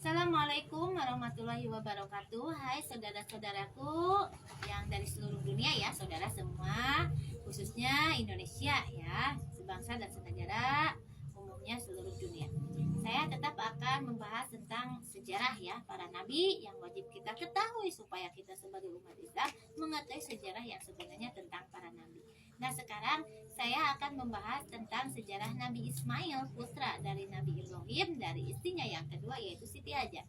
Assalamualaikum warahmatullahi wabarakatuh. Hai saudara-saudaraku yang dari seluruh dunia ya, saudara semua, khususnya Indonesia ya, sebangsa dan senegara, umumnya seluruh dunia. Saya tetap akan membahas tentang sejarah ya, para nabi yang wajib kita ketahui supaya kita sebagai umat Islam mengetahui sejarah yang sebenarnya tentang para nabi. Nah, sekarang saya akan membahas tentang sejarah Nabi Ismail, putra dari Nabi Ibrahim, dari istrinya yang kedua yaitu Siti Hajar.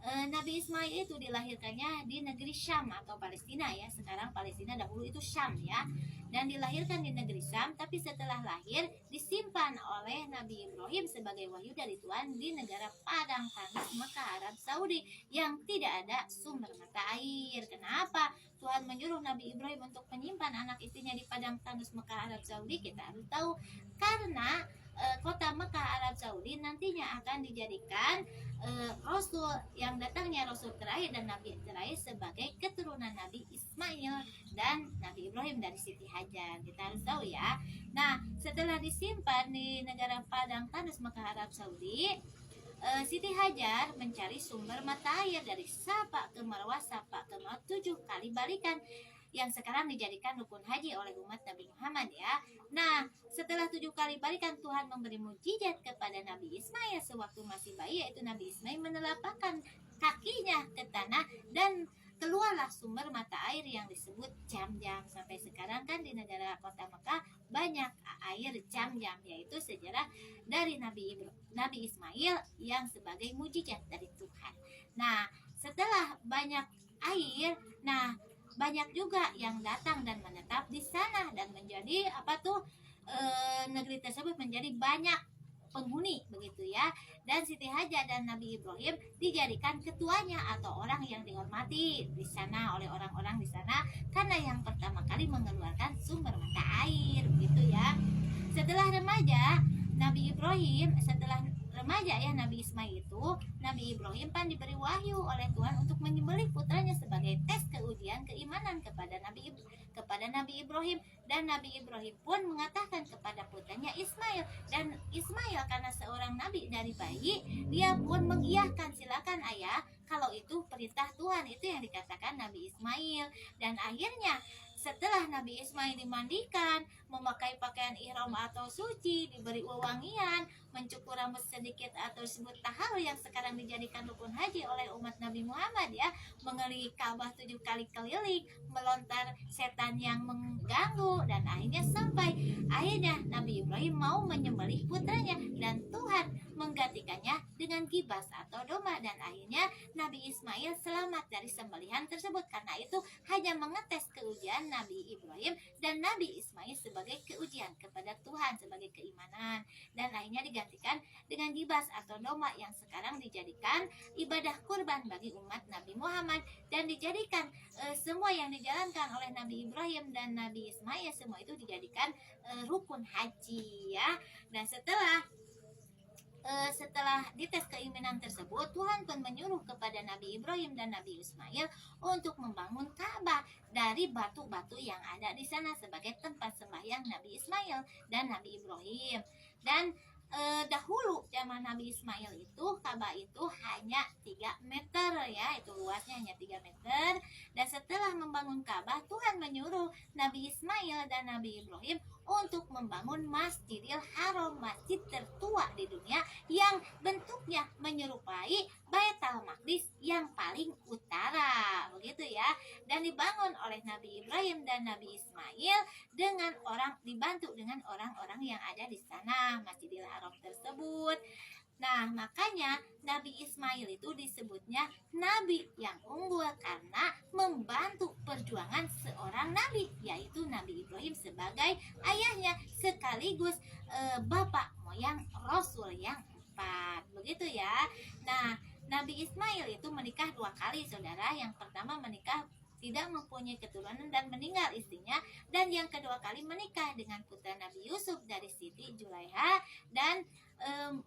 Nabi Ismail itu dilahirkannya di negeri Syam atau Palestina ya. Sekarang Palestina, dahulu itu Syam ya. Dan dilahirkan di negeri Syam, tapi setelah lahir disimpan oleh Nabi Ibrahim sebagai wahyu dari Tuhan di negara padang tanah Mekah, Arab Saudi yang tidak ada sumber mata air. Kenapa Tuhan menyuruh Nabi Ibrahim untuk menyimpan anak istrinya di padang tanah Mekah, Arab Saudi? Kita harus tahu karena kota Mekah, Arab Saudi nantinya akan dijadikan Rasul yang datangnya Rasul terakhir dan Nabi terakhir sebagai keturunan Nabi Ismail dan Nabi Ibrahim dari Siti Hajar. Kita harus tahu ya. Nah, setelah disimpan di negara padang tanah Mekah, Arab Saudi, Siti Hajar mencari sumber mata air dari Safa ke Marwah, 7 kali balikan yang sekarang dijadikan rukun haji oleh umat Nabi Muhammad ya. Nah, setelah 7 kali balikan Tuhan memberi mukjizat kepada Nabi Ismail sewaktu masih bayi, yaitu Nabi Ismail menelapakkan kakinya ke tanah dan keluarlah sumber mata air yang disebut Jam-Jam. Sampai sekarang kan di negara kota Mekah banyak air Jam-Jam, yaitu sejarah dari Nabi Ismail yang sebagai mukjizat dari Tuhan. Nah, setelah banyak air, banyak juga yang datang dan menetap di sana dan menjadi negeri tersebut menjadi banyak penghuni begitu ya. Dan Siti Hajar dan Nabi Ibrahim dijadikan ketuanya atau orang yang dihormati di sana oleh orang-orang di sana karena yang pertama kali mengeluarkan sumber mata air begitu ya. Setelah remaja Nabi Ismail itu, Nabi Ibrahim diberi wahyu oleh Tuhan untuk menyembelih putranya sebagai tes keujian keimanan kepada Nabi Ibrahim, dan Nabi Ibrahim pun mengatakan kepada putranya Ismail, dan Ismail karena seorang nabi dari bayi, dia pun mengiyahkan, silakan ayah, kalau itu perintah Tuhan. Itu yang dikatakan Nabi Ismail. Dan akhirnya setelah Nabi Ismail dimandikan, memakai pakaian ihram atau suci, diberi wewangian, mencukur rambut sedikit atau disebut tahallul yang sekarang dijadikan rukun haji oleh umat Nabi Muhammad ya, mengelilingi Ka'bah 7 kali keliling, melontar setan yang mengganggu, dan akhirnya Nabi Ibrahim mau menyembelih putranya dan Tuhan menggantikannya dengan gibas atau domba, dan akhirnya Nabi Ismail selamat dari sembelihan tersebut. Karena itu hanya mengetes keujian Nabi Ibrahim dan Nabi Ismail sebagai keujian kepada Tuhan, sebagai keimanan, dan akhirnya digantikan dengan gibas atau domba yang sekarang dijadikan ibadah kurban bagi umat Nabi Muhammad, dan dijadikan semua yang dijalankan oleh Nabi Ibrahim dan Nabi Ismail semua itu dijadikan rukun haji ya. Dan setelah dites keimanan tersebut, Tuhan pun menyuruh kepada Nabi Ibrahim dan Nabi Ismail untuk membangun Ka'bah dari batu-batu yang ada di sana sebagai tempat sembahyang Nabi Ismail dan Nabi Ibrahim. Dan dahulu zaman Nabi Ismail itu Ka'bah itu hanya 3 meter ya, itu luasnya hanya 3 meter. Dan setelah membangun Ka'bah, Tuhan menyuruh Nabi Ismail dan Nabi Ibrahim untuk membangun Masjidil Haram, masjid tertua di dunia yang bentuknya menyerupai Baitul Maqdis yang paling utara begitu ya. Dan dibangun oleh Nabi Ibrahim dan Nabi Ismail dibantu dengan orang-orang yang ada di sana Masjidil Haram tersebut. Nah, makanya Nabi Ismail itu disebutnya nabi yang unggul karena membantu perjuangan seorang nabi, yaitu Nabi Ibrahim sebagai ayahnya sekaligus bapak moyang Rasul yang 4 begitu ya. Nah, Nabi Ismail itu menikah 2 kali saudara. Yang pertama menikah tidak mempunyai keturunan dan meninggal istrinya, dan yang kedua kali menikah dengan putra Nabi Yusuf dari Siti Julaiha dan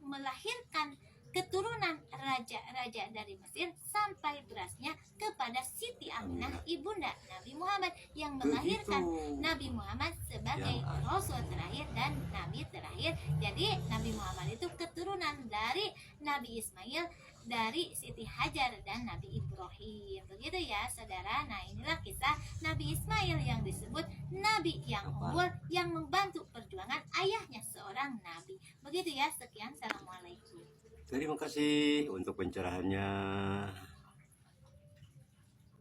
melahirkan keturunan raja-raja dari Mesir sampai berasnya kepada Siti Aminah ibunda Nabi Muhammad yang melahirkan Nabi Muhammad sebagai Rasul terakhir dan Nabi terakhir. Jadi Nabi Muhammad itu keturunan dari Nabi Ismail, dari Siti Hajar dan Nabi Ibrahim. Begitu ya saudara. Nah inilah kisah Nabi Ismail yang disebut Nabi yang unggul, yang membantu perjuangan ayahnya seorang Nabi. Begitu ya. Sekian. Assalamualaikum. Terima kasih untuk pencerahannya.